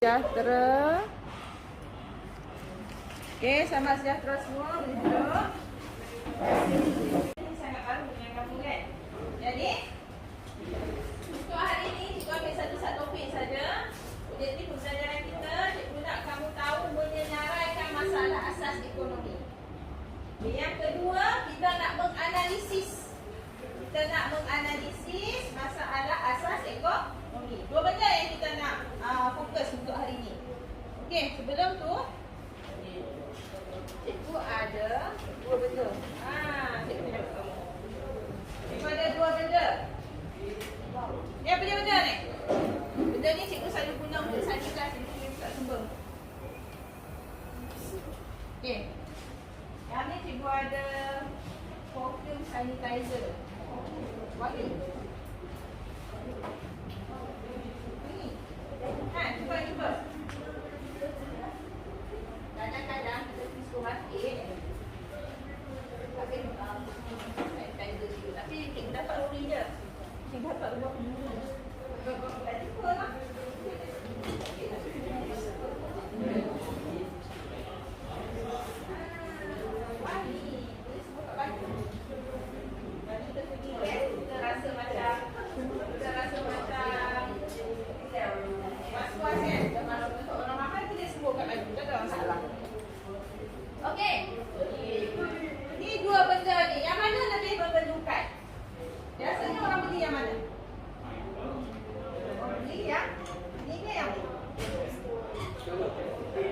Sejahtera. Okey, selamat sejahtera semua. Boleh duduk. Ini sangat baru dengan kamu kan? Jadi, untuk hari ini cikgu ambil satu topik saja. Objektif pembelajaran kita, cikgu nak kamu tahu menyenaraikan masalah asas ekonomi. Yang kedua, kita nak menganalisis. Kita nak menganalisis masalah asas ekonomi. Dua benda yang kita nak fokus untuk hari ini. Okey, sebelum tu cikgu ada dua benda. Cikgu nak kamu. Cikgu ada dua benda. Ni apa dia benda ni? Benda ni cikgu selalu guna untuk satu kelas, jadi cikgu tak sumbang. Okey. Yang ni cikgu ada perfume sanitizer. Wangi. Cuba. Kadang-kadang kita susu hati. Sanitizer juga. Tapi cikgu dapat ori je. Cikgu dapat ubah penurun. Tak cuba lah. Okey. Ni dua benda ni. Yang mana lebih memerlukan? Biasanya orang beli yang mana? Orang beli yang ni ke yang ni?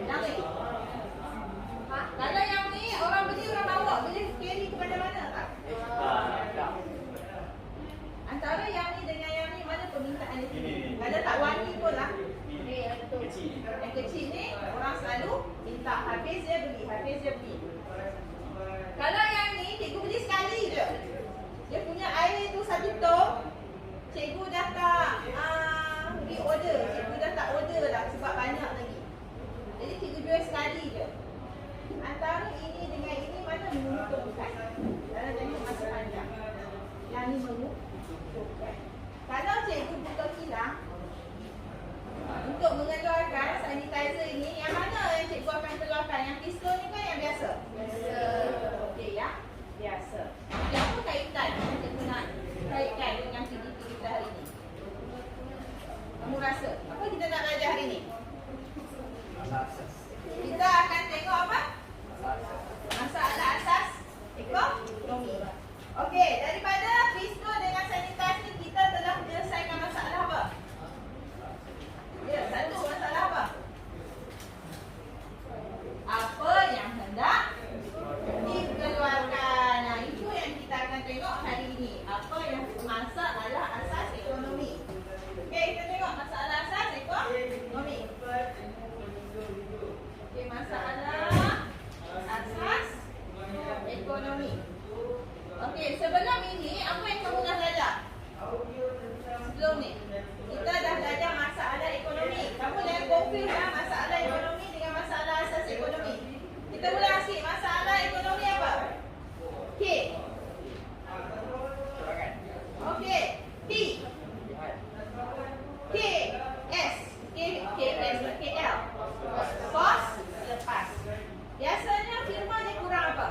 Yang ni. Kalau yang ni orang beli, orang bawa, boleh carry ke mana-mana tak? Antara yang ni dengan yang ni, mana permintaan ni? Kalau tak wangi pun lah. Yang kecil ni orang selalu minta, habis dia beli. Kalau yang ni cikgu beli sekali je. Dia punya air tu satu tong. Cikgu dah tak order. Cikgu dah tak order lah sebab banyak lagi. Jadi cikgu jual sekali je. Antara ini dengan ini mana menguntungkan? Dalam tengok masa panjang. Yang ni menguntungkan. Kalau cikgu buka kilang untuk mengeluarkan sanitizer ini, yang mana yang cikgu akan keluarkan? Yang pistol ni kan yang biasa? Biasa. Okey, yang biasa. Yang apa kaitan yang cikgu nak kaitkan dengan PDP kita hari ini? Kamu rasa? Apa kita nak belajar hari ini? Kita akan tengok apa? Masalah asas ekonomi. Okey, daripada pistol dengan sanitizer ni kita telah menyelesaikan masalah apa? Ya, satu masalah apa? Apa yang hendak dikeluarkan. Nah, itu yang kita akan tengok hari ini. Apa yang masalah asas ekonomi. Okey, kita tengok masalah asas ekonomi. Okey, masalah asas ekonomi. Okey, sebelum ini apa yang kamu dah belajar? Sebelum ni kita dah belajar masalah ekonomi. Kamu jangan confuse lah masalah ekonomi dengan masalah asas ekonomi. Kita ulang sikit. Masalah ekonomi apa? K. Okey. P. K. S. K S. K L. Kos lepas. Biasanya firma dia kurang apa?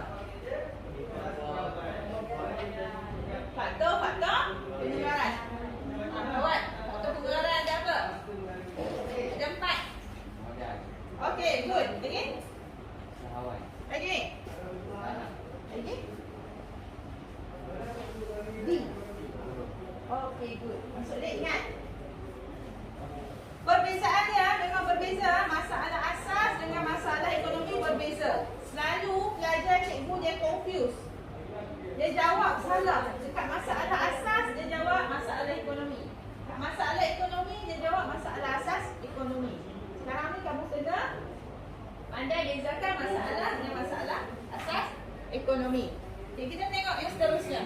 Faktor pengeluaran. Kawan, faktor pengeluaran ada apa? Ada 4. Okey, good. Lagi. D. Okey, good. Maksud dia ingat. Perbezaan dia memang berbeza. Masalah asas dengan masalah ekonomi berbeza. Selalu pelajar cikgu dia confuse. Dia jawab salah. Dekat masalah asas, dia jawab masalah ekonomi. Dekat masalah ekonomi, dia jawab masalah asas ekonomi. Sekarang ni kamu kena pandai bezakan masalah dengan masalah asas ekonomi. Okay, kita tengok yang seterusnya.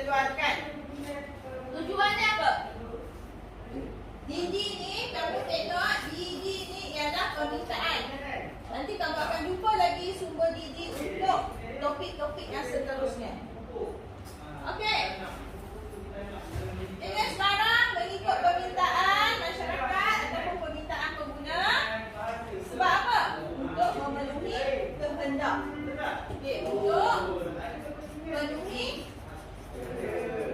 keluarkan. Tujuannya apa? DD ni, kamu tengok DD ni ialah permintaan. Nanti kamu akan jumpa lagi sumber DD untuk topik-topik yang seterusnya. Okey. Jenis barang mengikut permintaan masyarakat ataupun permintaan pengguna. Sebab apa? Untuk memenuhi kehendak. Okey, untuk memenuhi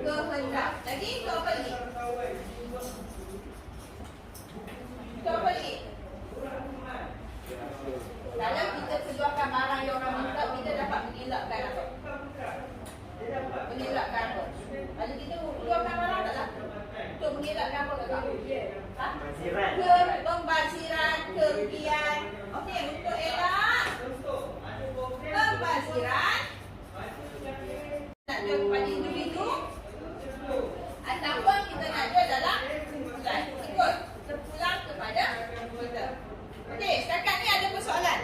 kehendak. Lagi itu apa lagi? Itu apa lagi? Kalau kita keluarkan barang yang orang minta, kita dapat mengelakkan apa? Mengelakkan apa? Kalau kita keluarkan barang taklah untuk mengelakkan apa kakak? Ha? Pembaziran, kerugian. Okey, untuk elak pembaziran nak jual kepada individu ataupun kita nak jual dalam kumpulan. Ikut terpulang kepada kita. Okey, setakat ni ada persoalan?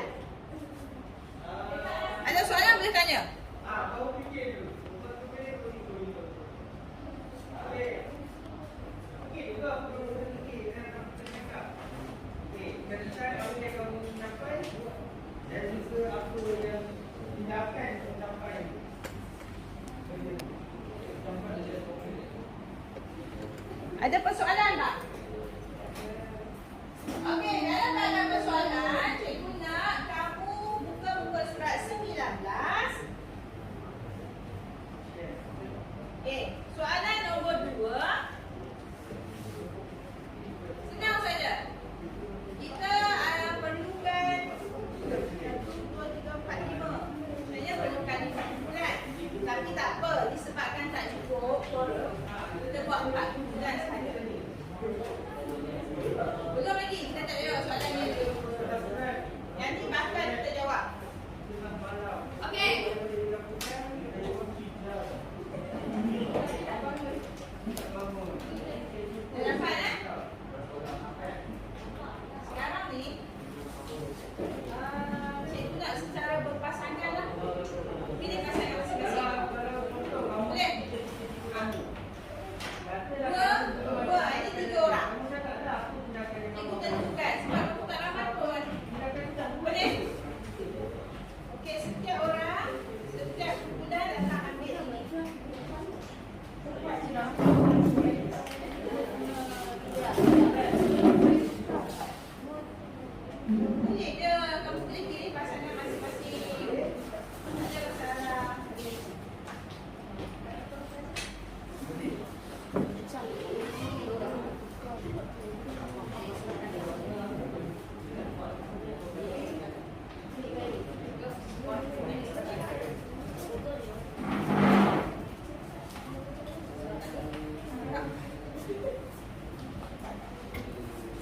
Ada soalan boleh tanya? Ada persoalan tak? Okey, dalam tak ada persoalan, cikgu nak kamu buka muka surat 19. Okey, soalan nombor 2. Senang saja. Kita perlukan 1, 2, 3, 4, 5. Sebenarnya perlukan 5 kumpulan. Tapi tak apa, disebabkan tak cukup suara, kita buat 4 kumpulan sahaja. Belum lagi, kita tak jawab soalan ni dulu. Yang ni bahkan kita jawab. Okey. Dah dapat sekarang ni cikgu nak secara berpasangan lah. Pilih pasangan masing-masing. Boleh? Dua, ini 3 orang. Cikgu tentukan sebab aku tak ramai pun. Boleh? Okey, setiap orang, setiap bulan akan ambil ini. Boleh je, kamu boleh pilih pasangan masing-masing. Ada masalah.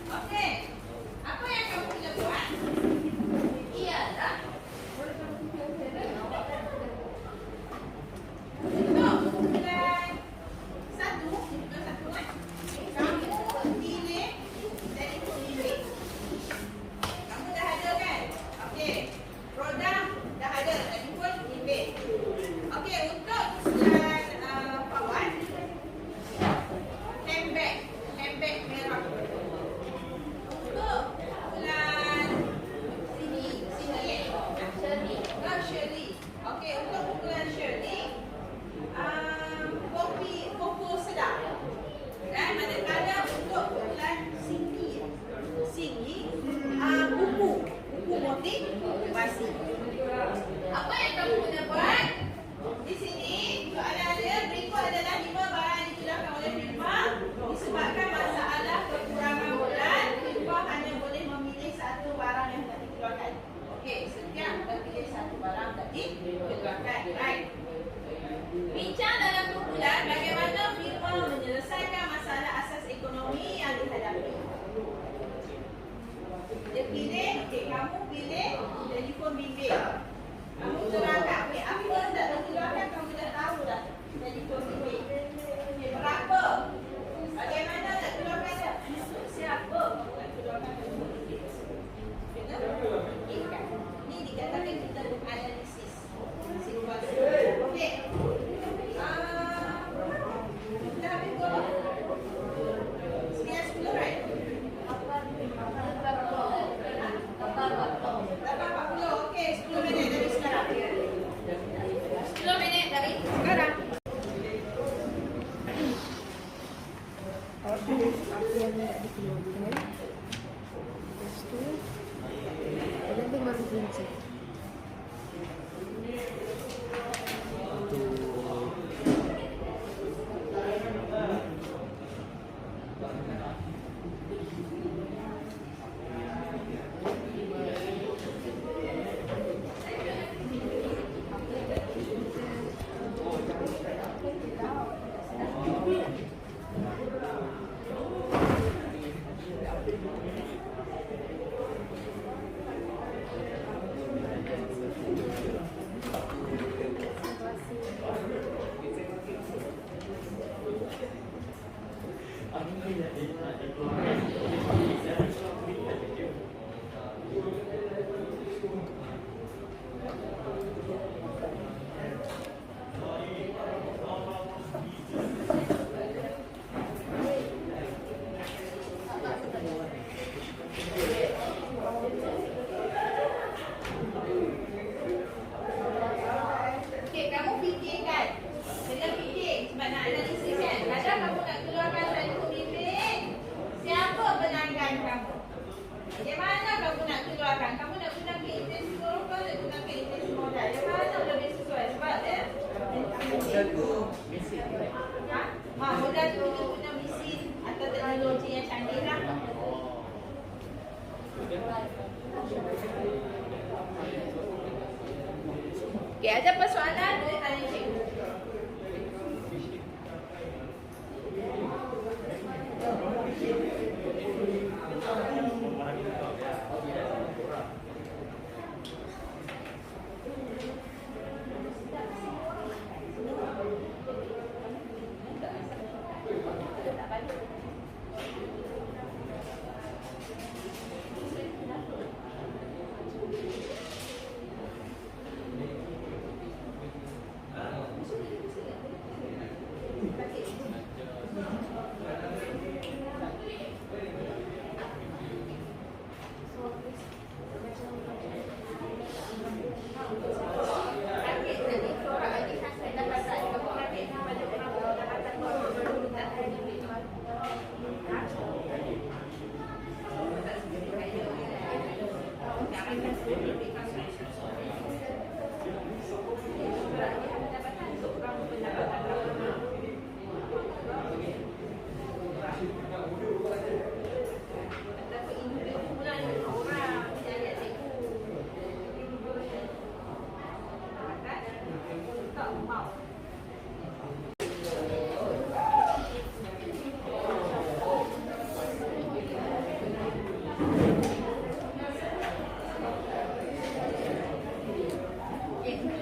Okey, apa yang kamu kena buat ialah untuk bulan 1, kamu pilih telefon bimbit. Kamu dah ada kan? Okey, produk dah ada, telefon bimbit. Okey, untuk bulan Fawad, handbag merah. Untuk bulan Shirley. Okey, untuk bulan Shirley, kopi koko sedap. Dan manakala untuk bulan Cindy, buku motif basi. Apa yang kamu kena buat? Di sini soalan dia berikut adalah 5 barang yang dikeluarkan oleh firma. Disebabkan masalah kekurangan bulan, firma hanya boleh memilih 1 barang yang tak dikeluarkan. Okey, setiap terpilih 1 barang tak dikeluarkan. Right. Bincang dalam kumpulan bagaimana firma menyelesaikan masalah asas ekonomi yang dihadapi. Dia pilih, okey, kamu pilih telefon bimbit. Kamu terangkan, okey, apa yang tak dikeluarkan kamu dah tahu dah. Telefon bimbit. Okey, berapa? Bagaimana nak keluarkan dia? Siapa nak keluarkan telefon bimbit? Kena ikat. Ni dikatakan kita analisis situasi. Okey. yang nak dikeluarkan. Lepas tu dalam tu baru kunci. Okey, ada persoalan boleh tanya cikgu.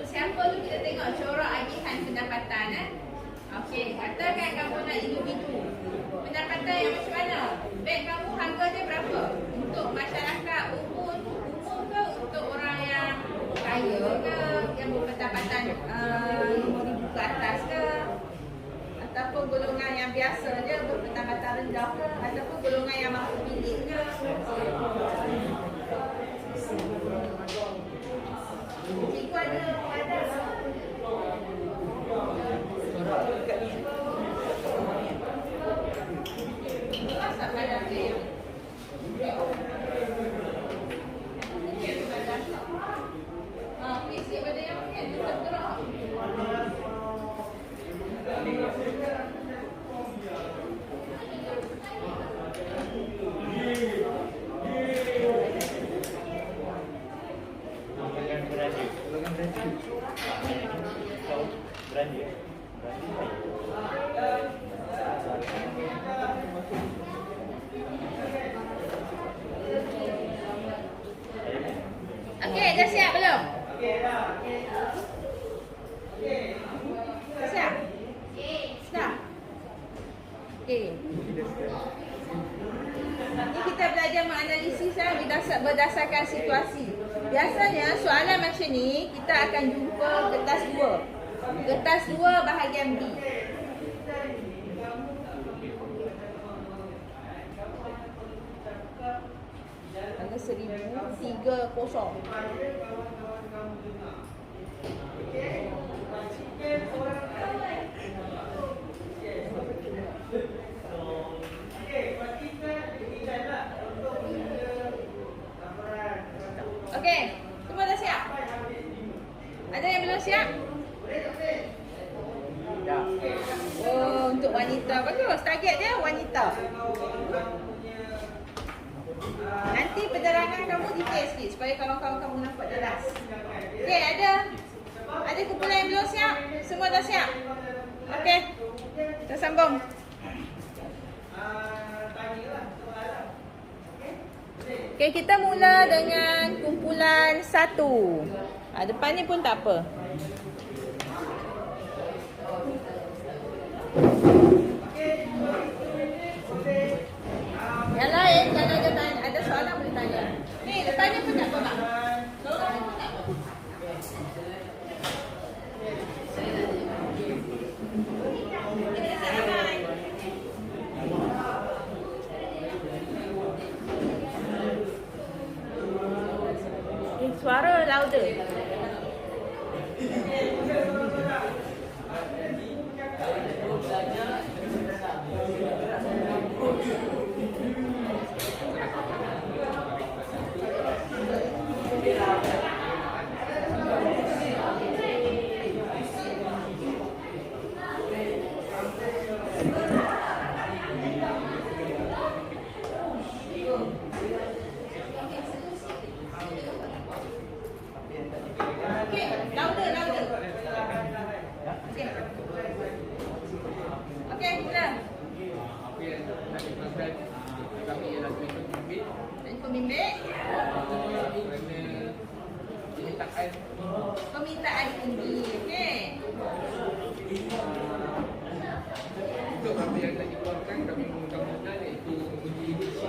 Siapa tu kita tengok corak agihan pendapatan Okey, katakan kamu nak individu. Pendapatan yang macam mana? Beg kamu harga dia berapa? Untuk masyarakat umum ke untuk orang yang kaya ke, yang berpendapatan RM5,000 ke atas ke? Ataupun golongan yang biasa je berpendapatan rendah ke? Ataupun golongan yang mampu milik ke? Cikgu ada masak pada dia. Isi pada yang mungkin tergerak. Okey, dah siap belum? Dah siap? Dah? Okey. Ini kita belajar menganalisis berdasarkan situasi. Biasanya soalan macam ni kita akan jumpa kertas 2. Kertas 2 bahagian B. Ada 1,030. wanita. Bagus, target dia wanita. Nanti penerangan kamu detail sikit supaya kawan-kawan kamu nampak jelas. Okey, ada kumpulan yang belum siap? Semua dah siap? Okey, kita sambung. Okey, kita mula dengan kumpulan 1. Depan ni pun tak apa. Yang lain, kalau ada soalan boleh tanya. Ni, depan ni pun tak apa, Mak. Sorang ni pun tak apa. Suara louder. Okey, mula. Apa yang nak diterangkan kami ialah pemimpin Pembimbing. Kerana Permintaan tinggi. Okey. untuk apa yang nak dikeluarkan kami menggunakan iaitu uji untuk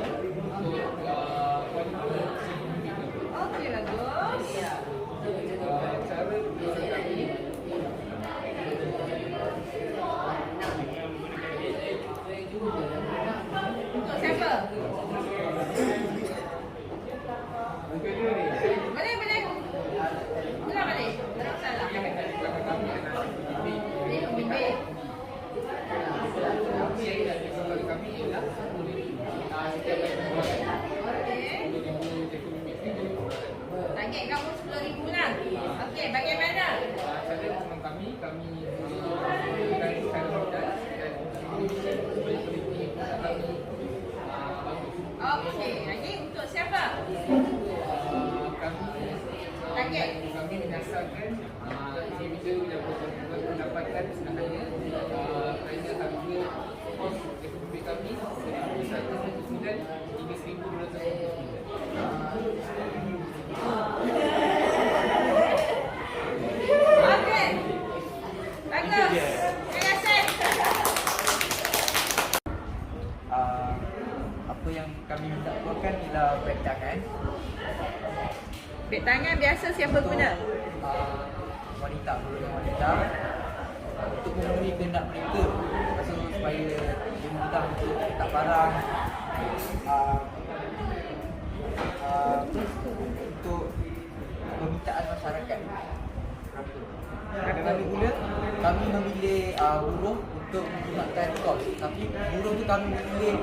wanita Okey, bagus. cara kami Untuk siapa? bukannya ni Boleh. Ulang balik. Tak ada masalah. kami adalah Ini pembimbing. apa yang nak dikeluarkan kami ialah setiap kali pengeluaran Okey. Target kamu 10,000 lah. Okey, bagaimana? cara memang kami menggunakan cara mudah dan supaya peneliti kami bagus. Okey, lagi untuk siapa? Kami menyasarkan individu yang berpendapatan sebenarnya kerana harga kos ekonomi kami dari 199 hingga 1,299. Okey. Bagus. Terima kasih. Apa yang kami minta keluarkan ialah beg tangan. Beg tangan biasa siapa guna? Wanita, golongan wanita untuk memenuhi kehendak mereka. Maksud supaya dia mudah untuk letak barang, untuk permintaan masyarakat. Kami guna, kami memilih buruh untuk menggunakan kos. Tapi buruh tu kami memilih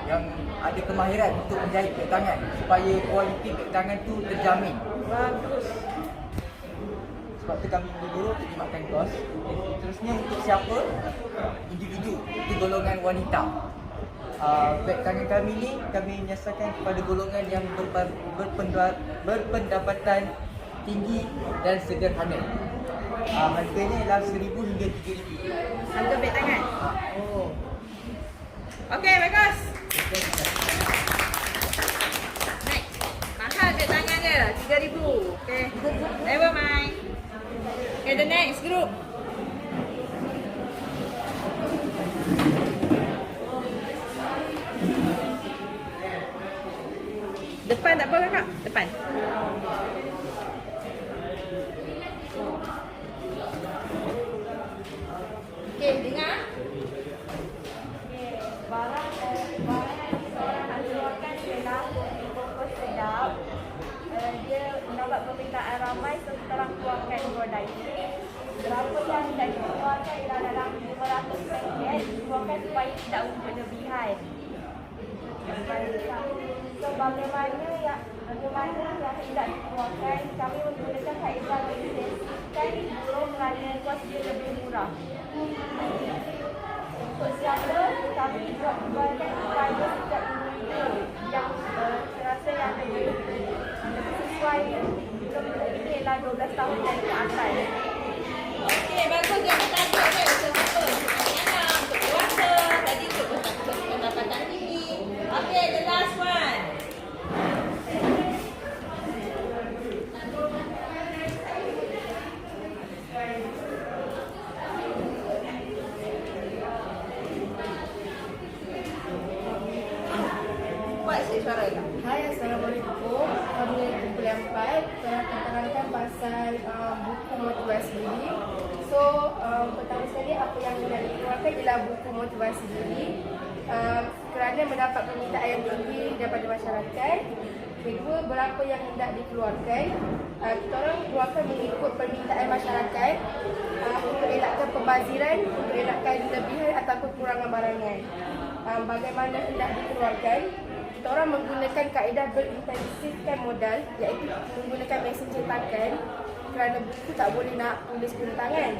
yang ada kemahiran untuk menjahit beg tangan supaya kualiti beg tangan tu terjamin. Bagus. Sebab tu kami memilih buruh untuk dimakan kos. Seterusnya untuk siapa? Individu, itu golongan wanita. Beg tangan kami ni kami menyasarkan kepada golongan yang berpendapatan tinggi dan sederhana. Harganya ialah 1,000 hingga 3,000. Harga beg tangan? Oh. Okey, bagus. Next. Mahal beg tangan dia, 3,000. Okey. Never mind. Okay, the next group. Depan tak apa kakak? Depan. Okey, dengar. Barang yang seorang nak keluarkan ialah bungkus sedap. Dia mendapat permintaan ramai, so kita orang keluarkan produk ini. Berapa yang dah dikeluarkan ialah dalam 500 paket. Dikeluarkan supaya tidak berlebihan. So bagaimana yang tidak dikeluarkan, kami menggunakan kaedah menginvestasikan buruh kerana kos dia lebih murah. Untuk kami buat keluarkan kepada setiap individu yang serasa yang lebih sesuai lebih lah 12 tahun dan ke atas. Okey, bagus dia bertajuk dia. Untuk apa? Untuk anak, untuk keluarga, tadi untuk pendapatan tinggi. Okey, the last one. Buat sikit suara lah. Hai, Assalamualaikum. Kami kumpulan 4 telah terangkan pasal buku motivasi diri. So, pertama sekali apa yang hendak dikeluarkan ialah buku motivasi diri kerana mendapat permintaan yang tinggi daripada masyarakat. Kedua, berapa yang hendak dikeluarkan. Kita orang keluarkan mengikut permintaan masyarakat untuk elakkan pembaziran, untuk elakkan lebihan atau kekurangan barangan. Bagaimana hendak dikeluarkan? Kita orang menggunakan kaedah berintensifkan modal, iaitu menggunakan mesin cetakan kerana buku tak boleh nak tulis guna tangan.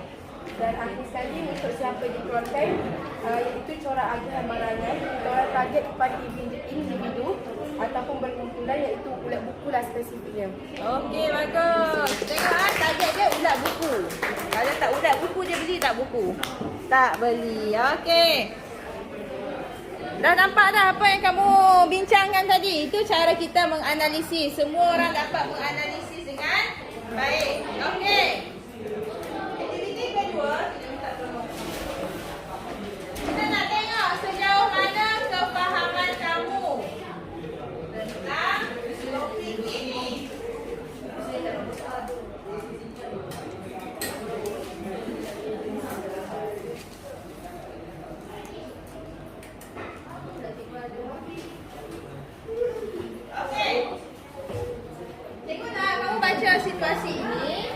Dan akhir sekali untuk siapa dikeluarkan iaitu corak agihan barangan, kita orang target kepada individu ataupun berkumpulan iaitu ulat buku lah spesifiknya. Okey, bagus. Tengok target dia ulat buku. Kalau tak ulat buku, dia beli tak buku? Tak beli. Okey. Dah nampak dah apa yang kamu bincangkan tadi? Itu cara kita menganalisis. Semua orang dapat menganalisis dengan baik. Okey. Aktiviti kedua, kita minta tolong. Kita nak tengok sejauh mana kefahaman kamu tentang topik ini. Okey. Cikgu nak kamu baca situasi ini.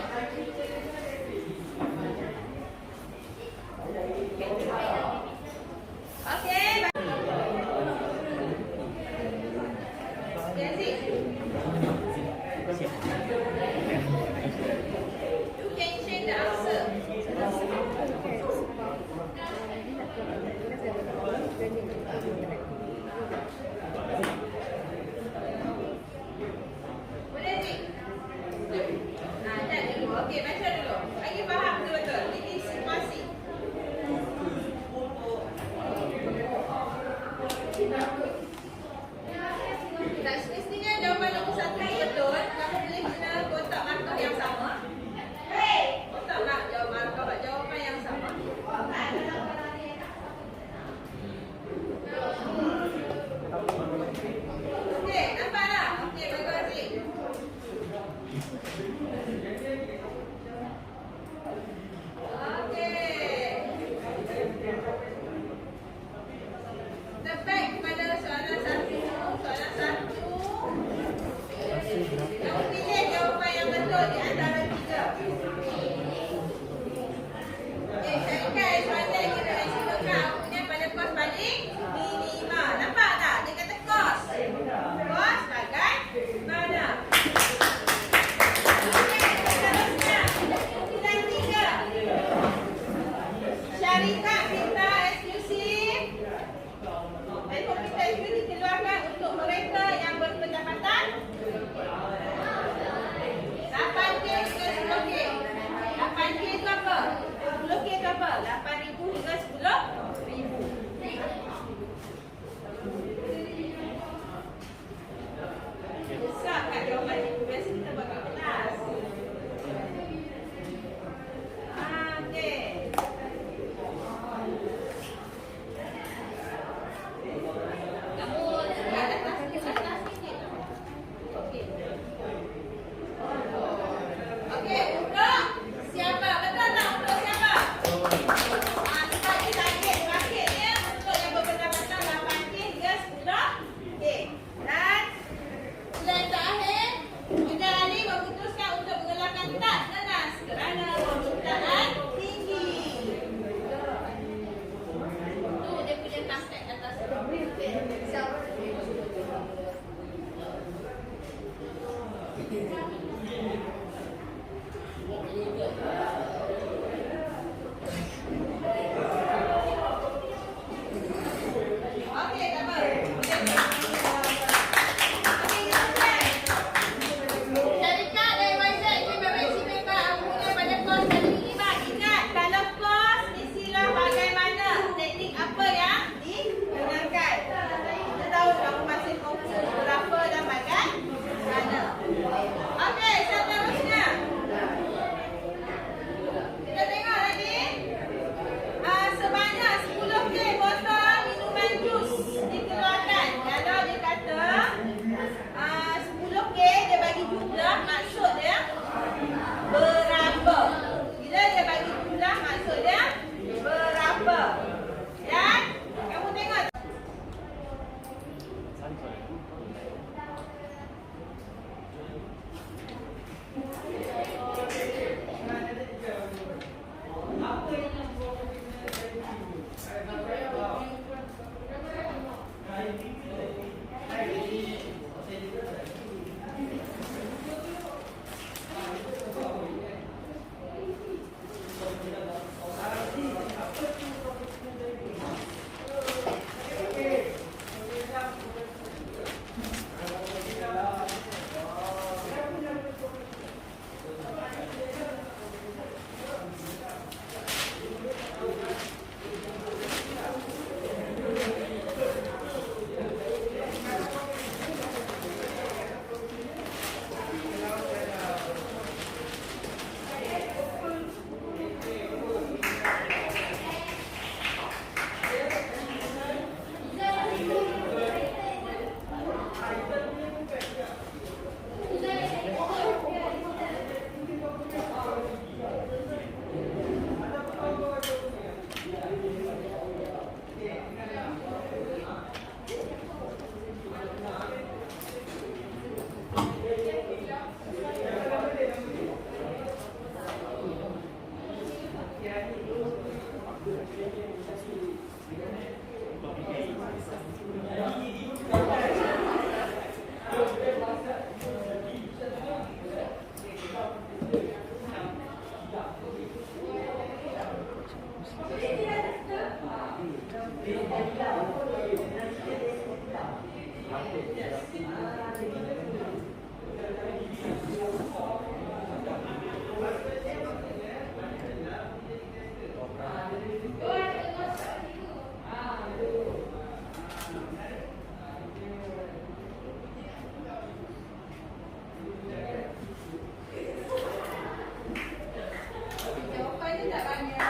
Jawapannya tak banyak.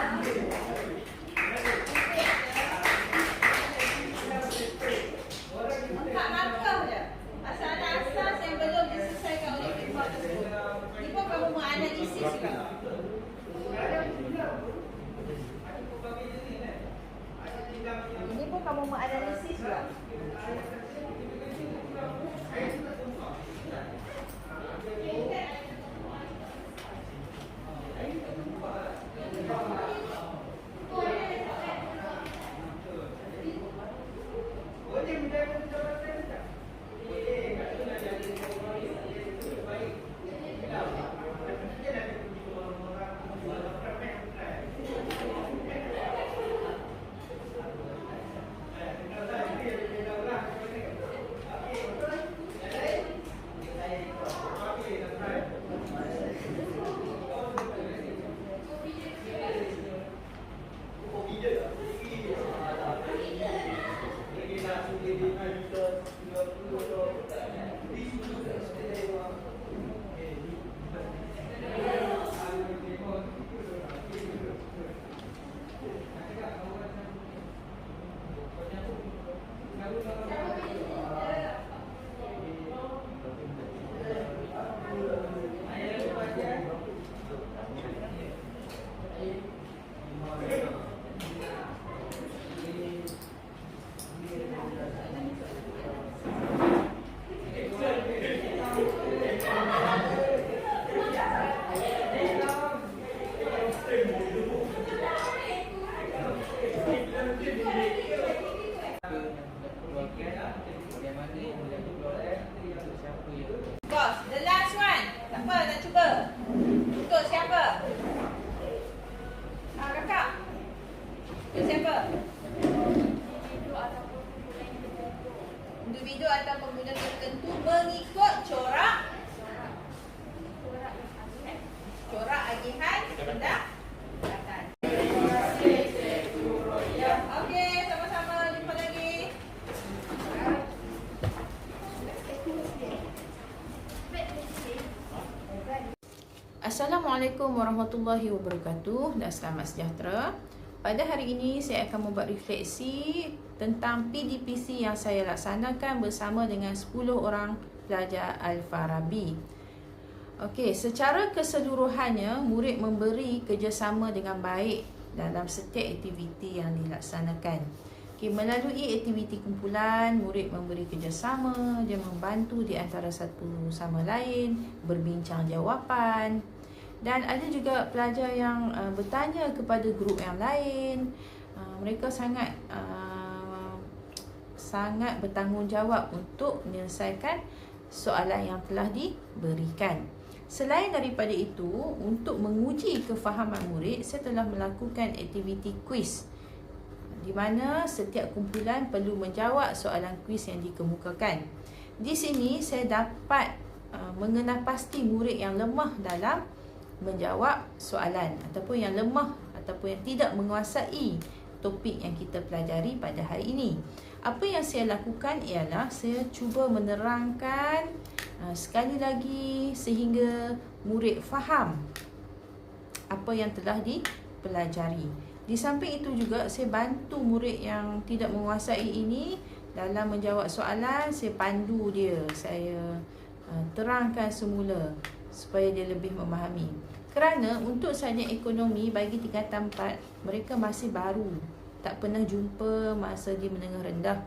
Empat markah je. Asas-asas yang belum diselesaikan oleh khidmat tersebut. Ni pun kamu menganalisis juga. Ini pun kamu menganalisis juga. Bos, the last one. Tak apa, nak cuba. Untuk siapa? Kakak. Untuk siapa? Individu atau pengguna tertentu mengikut corak agihan pendapatan. Okey, sama-sama jumpa lagi. Assalamualaikum warahmatullahi wabarakatuh dan selamat sejahtera. Pada hari ini saya akan membuat refleksi tentang PDPC yang saya laksanakan bersama dengan 10 orang pelajar Al-Farabi. Okey, secara keseluruhannya murid memberi kerjasama dengan baik dalam setiap aktiviti yang dilaksanakan. Okay, melalui aktiviti kumpulan, murid memberi kerjasama, dia membantu di antara satu sama lain, berbincang jawapan. Dan ada juga pelajar yang bertanya kepada grup yang lain. Mereka sangat bertanggungjawab untuk menyelesaikan soalan yang telah diberikan. Selain daripada itu, untuk menguji kefahaman murid, saya telah melakukan aktiviti kuis di mana setiap kumpulan perlu menjawab soalan kuis yang dikemukakan. Di sini saya dapat mengenal pasti murid yang lemah dalam menjawab soalan ataupun yang lemah ataupun yang tidak menguasai topik yang kita pelajari pada hari ini. Apa yang saya lakukan ialah saya cuba menerangkan sekali lagi sehingga murid faham apa yang telah dipelajari. Di samping itu juga saya bantu murid yang tidak menguasai ini dalam menjawab soalan. Saya pandu dia, saya terangkan semula supaya dia lebih memahami. Kerana untuk sarjana ekonomi bagi tingkatan 4, mereka masih baru, tak pernah jumpa masa dia menengah rendah.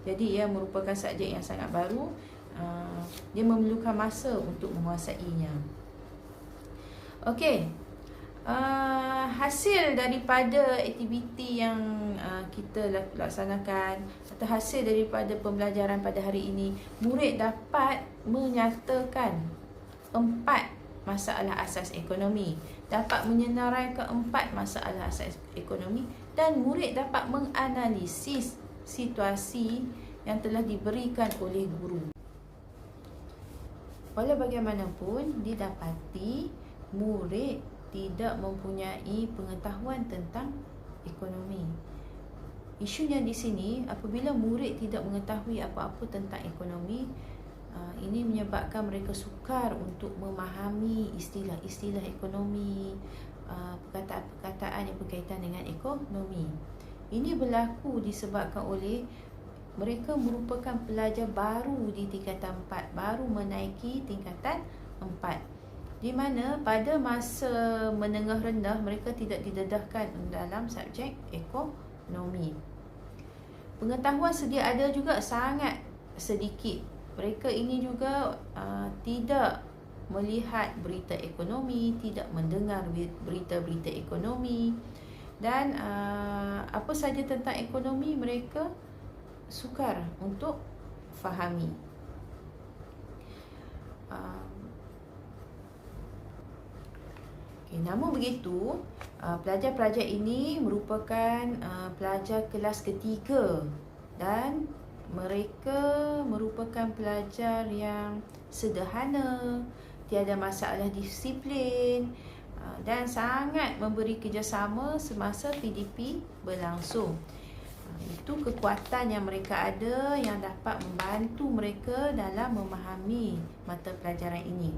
Jadi ia merupakan subjek yang sangat baru. Dia memerlukan masa untuk menguasainya. Okey, hasil daripada aktiviti yang kita laksanakan atau hasil daripada pembelajaran pada hari ini, murid dapat menyatakan 4 masalah asas ekonomi, dapat menyenaraikan 4 masalah asas ekonomi dan murid dapat menganalisis situasi yang telah diberikan oleh guru. Walau bagaimanapun, didapati murid tidak mempunyai pengetahuan tentang ekonomi. Isunya di sini, apabila murid tidak mengetahui apa-apa tentang ekonomi, ini menyebabkan mereka sukar untuk memahami istilah-istilah ekonomi, perkataan-perkataan yang berkaitan dengan ekonomi. Ini berlaku disebabkan oleh mereka merupakan pelajar baru di tingkatan 4, baru menaiki tingkatan 4, di mana pada masa menengah rendah mereka tidak didedahkan dalam subjek ekonomi. Pengetahuan sedia ada juga sangat sedikit. Mereka ini juga tidak melihat berita ekonomi, tidak mendengar berita-berita ekonomi, dan apa saja tentang ekonomi mereka sukar untuk fahami. Namun begitu, pelajar-pelajar ini merupakan pelajar kelas ketiga dan mereka merupakan pelajar yang sederhana, tiada masalah disiplin dan sangat memberi kerjasama semasa PDP berlangsung. Itu kekuatan yang mereka ada yang dapat membantu mereka dalam memahami mata pelajaran ini.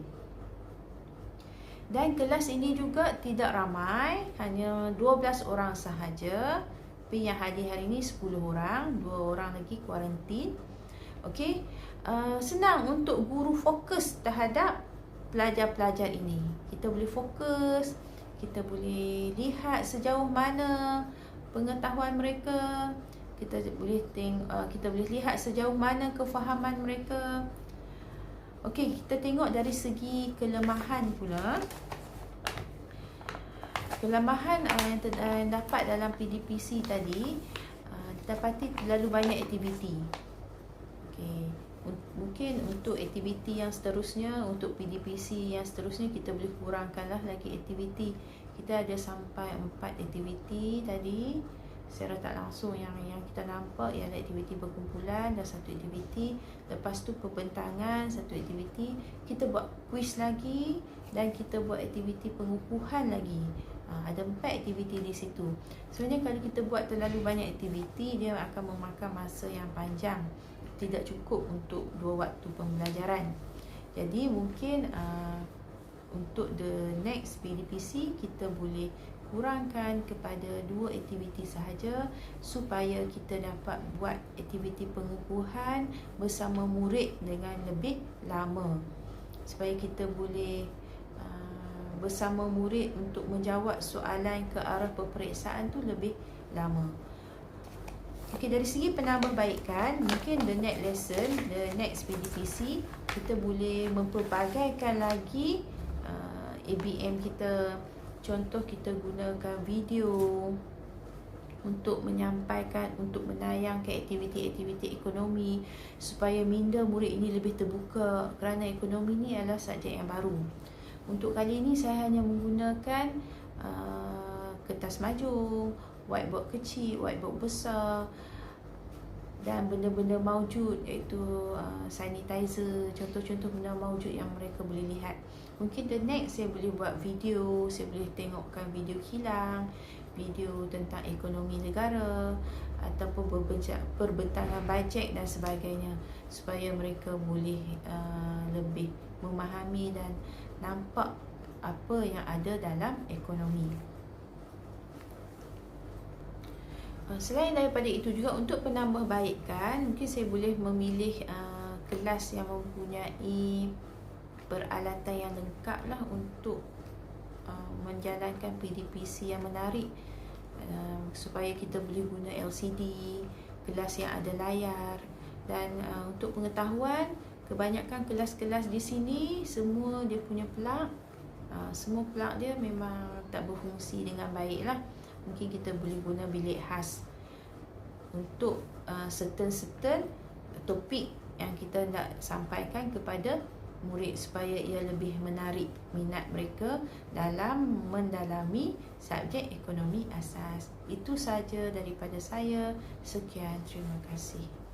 Dan kelas ini juga tidak ramai, hanya 12 orang sahaja. Tapi yang hadir hari ini 10 orang, 2 orang lagi kuarantin. Okey, senang untuk guru fokus terhadap pelajar-pelajar ini. Kita boleh fokus, kita boleh lihat sejauh mana pengetahuan mereka, kita boleh lihat sejauh mana kefahaman mereka. Okey, kita tengok dari segi kelemahan pula. Kelemahan yang dapat dalam PDPC tadi, didapati terlalu banyak aktiviti. Okey, mungkin untuk aktiviti yang seterusnya, untuk PDPC yang seterusnya kita boleh kurangkanlah lagi aktiviti. Kita ada sampai 4 aktiviti tadi secara tak langsung yang kita nampak ialah aktiviti berkumpulan dan 1 aktiviti. Lepas tu perbentangan 1 aktiviti. Kita buat kuis lagi dan kita buat aktiviti pengukuhan lagi. Ada 4 aktiviti di situ. Sebenarnya kalau kita buat terlalu banyak aktiviti, dia akan memakan masa yang panjang, tidak cukup untuk 2 waktu pembelajaran. Jadi mungkin untuk the next PDPC kita boleh kurangkan kepada 2 aktiviti sahaja supaya kita dapat buat aktiviti pengukuhan bersama murid dengan lebih lama, supaya kita boleh bersama murid untuk menjawab soalan ke arah peperiksaan tu lebih lama. Okey, dari segi penambahbaikan, mungkin the next lesson, the next PDPC, kita boleh mempelbagaikan lagi ABM kita. Contoh, kita gunakan video untuk menyampaikan, untuk menayangkan aktiviti-aktiviti ekonomi supaya minda murid ini lebih terbuka, kerana ekonomi ni adalah subjek yang baru. Untuk kali ini saya hanya menggunakan kertas maju, whiteboard kecil, whiteboard besar dan benda-benda maujud, iaitu sanitizer, contoh-contoh benda maujud yang mereka boleh lihat. Mungkin the next saya boleh buat video, saya boleh tengokkan video kilang, video tentang ekonomi negara ataupun perbentangan bajet dan sebagainya, supaya mereka boleh lebih memahami dan nampak apa yang ada dalam ekonomi. Selain daripada itu juga, untuk penambahbaikan, mungkin saya boleh memilih kelas yang mempunyai peralatan yang lengkap lah untuk menjalankan PDPC yang menarik, supaya kita boleh guna LCD, kelas yang ada layar. Dan untuk pengetahuan, kebanyakan kelas-kelas di sini semua dia punya plug, semua plug dia memang tak berfungsi dengan baik lah. Mungkin kita boleh guna bilik khas untuk certain topik yang kita nak sampaikan kepada murid supaya ia lebih menarik minat mereka dalam mendalami subjek ekonomi asas. Itu saja daripada saya. Sekian, terima kasih.